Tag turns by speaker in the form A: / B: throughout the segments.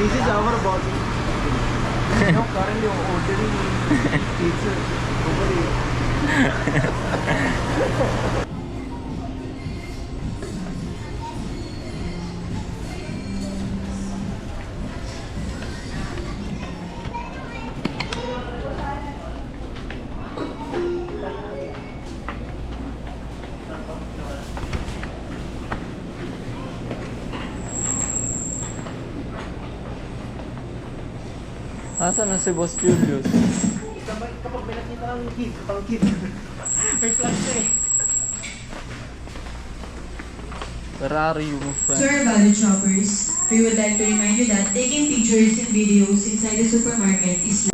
A: This is our body. Now currently ordering pizza.
B: Asan na si Boss Julius?
A: Kapag may nakita kang kid, may flash na eh.
B: Where are you, my friend?
C: Sir, value shoppers, we would like to remind you that taking pictures and videos inside the supermarket is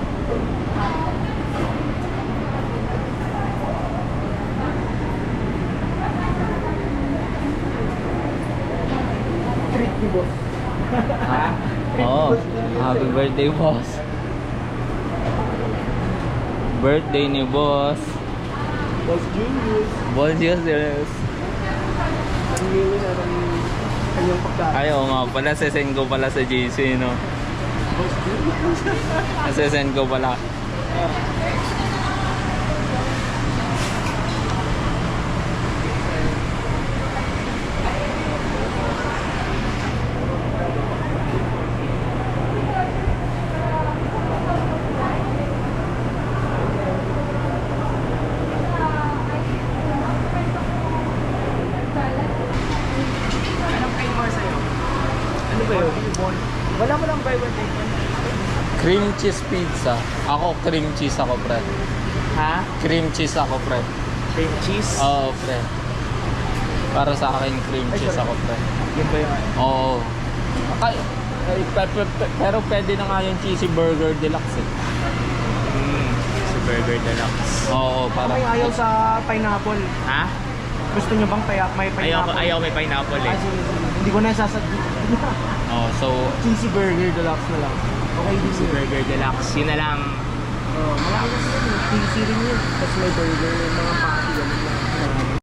A: Treat ni boss.
B: Oh, happy birthday, boss. Birthday ni boss.
A: Boss Julius.
B: Boss Julius.
A: Ang gawin na ng kanyang pagkain.
B: Ayaw nga pala, sesend ko pala sa JC, no?
A: Boss Julius.
B: Sesend ko pala.
A: Anong pay more sa'yo? Ano ba yun? Wala mo lang buy one take one.
B: Cream cheese pizza. Ako, cream cheese ako, pre.
A: Ha?
B: Cream cheese ako, pre.
A: Cream cheese?
B: Oo, pre. Para sa akin, cream cheese ako, pre.
A: Yun ba yun?
B: Oo. Pero pwede na nga yung cheesy burger deluxe eh.
A: Sa Burger Deluxe.
B: Oo, para...
A: May ayaw sa pineapple.
D: Ha?
A: Gusto nyo bang may pineapple?
D: Ayaw may pineapple eh.
A: Kasi hindi ko na sasadya.
B: Oh, so...
A: Cheesy burger deluxe na lang. Okay,
D: Si Burger Deluxe, yun na lang.
A: Malaki kasi yun. Cheesy rin yun. Tapos may burger, mga patty. Ano.